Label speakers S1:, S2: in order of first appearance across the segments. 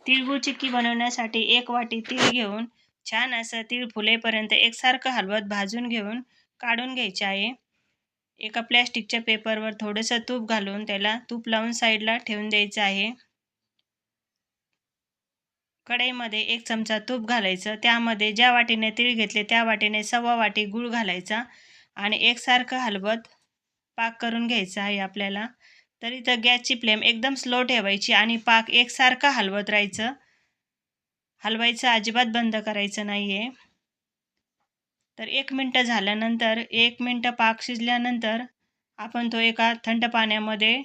S1: तिळगुळ चिक्की बनवण्यासाठी 1 वाटी तीळ घेऊन छान असं तीळ फुलेपर्यंत एकसारखं हलवत भाजून घेऊन काढून घ्यायचे आहे. एका प्लॅस्टिकच्या पेपरवर थोडंसं तूप घालून त्याला तूप लावून साईडला ठेवून द्यायचं आहे. कढईमध्ये 1 चमचा तूप घालायचं. त्यामध्ये ज्या वाटीने तीळ घेतले त्या वाटीने 1/2 वाटी गूळ घालायचा आणि एकसारखं हलवत पाक करून घ्यायचा आहे आपल्याला. तर इथं गॅसची फ्लेम एकदम स्लो ठेवायची आणि पाक एकसारखा हलवत राहायचं. हलवायचं अजिबात बंद करायचं नाही आहे. तर 1 मिनटं झाल्यानंतर 1 मिनटं पाक शिजल्यानंतर आपण तो एका थंड पाण्यामध्ये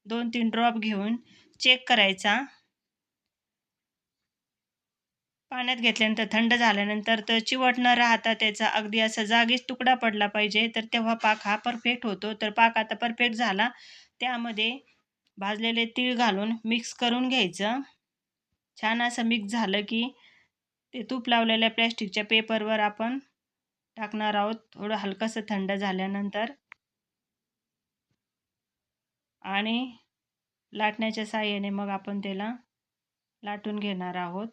S1: 2-3 ड्रॉप घेऊन चेक करायचा. पाण्यात घेतल्यानंतर थंड झाल्यानंतर तर चिवट न राहता त्याचा अगदी असा जागीच तुकडा पडला पाहिजे. तर तेव्हा पाक हा परफेक्ट होतो. तर पाक आता परफेक्ट झाला. त्यामध्ये भाजलेले तीळ घालून मिक्स करून घ्यायचं. छान असं मिक्स झालं की ते तूप लावलेल्या प्लॅस्टिकच्या पेपरवर आपण टाकणार आहोत. थोडं हलकंसं थंड झाल्यानंतर आणि लाटण्याच्या साहाय्याने मग आपण त्याला लाटून घेणार आहोत.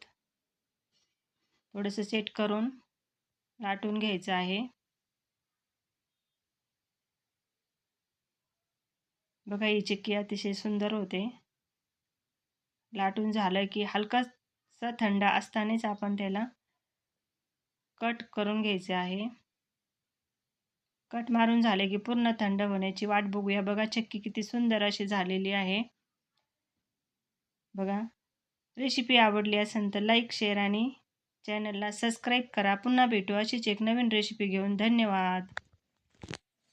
S1: थोडंसं सेट करून लाटून घ्यायचं आहे. बघा ही चिक्की अतिशय सुंदर होते. लाटून झालं की हलकासा थंड असतानाच आपण त्याला कट करून घ्यायचे आहे. कट मारून झाले की पूर्ण थंड होण्याची वाट बघूया. बघा चिक्की किती सुंदर अशी झालेली आहे. बघा रेसिपी आवडली असेल तर लाईक, शेअर आणि चॅनलला सबस्क्राईब करा. पुन्हा भेटू अशीच एक नवीन रेसिपी घेऊन. धन्यवाद.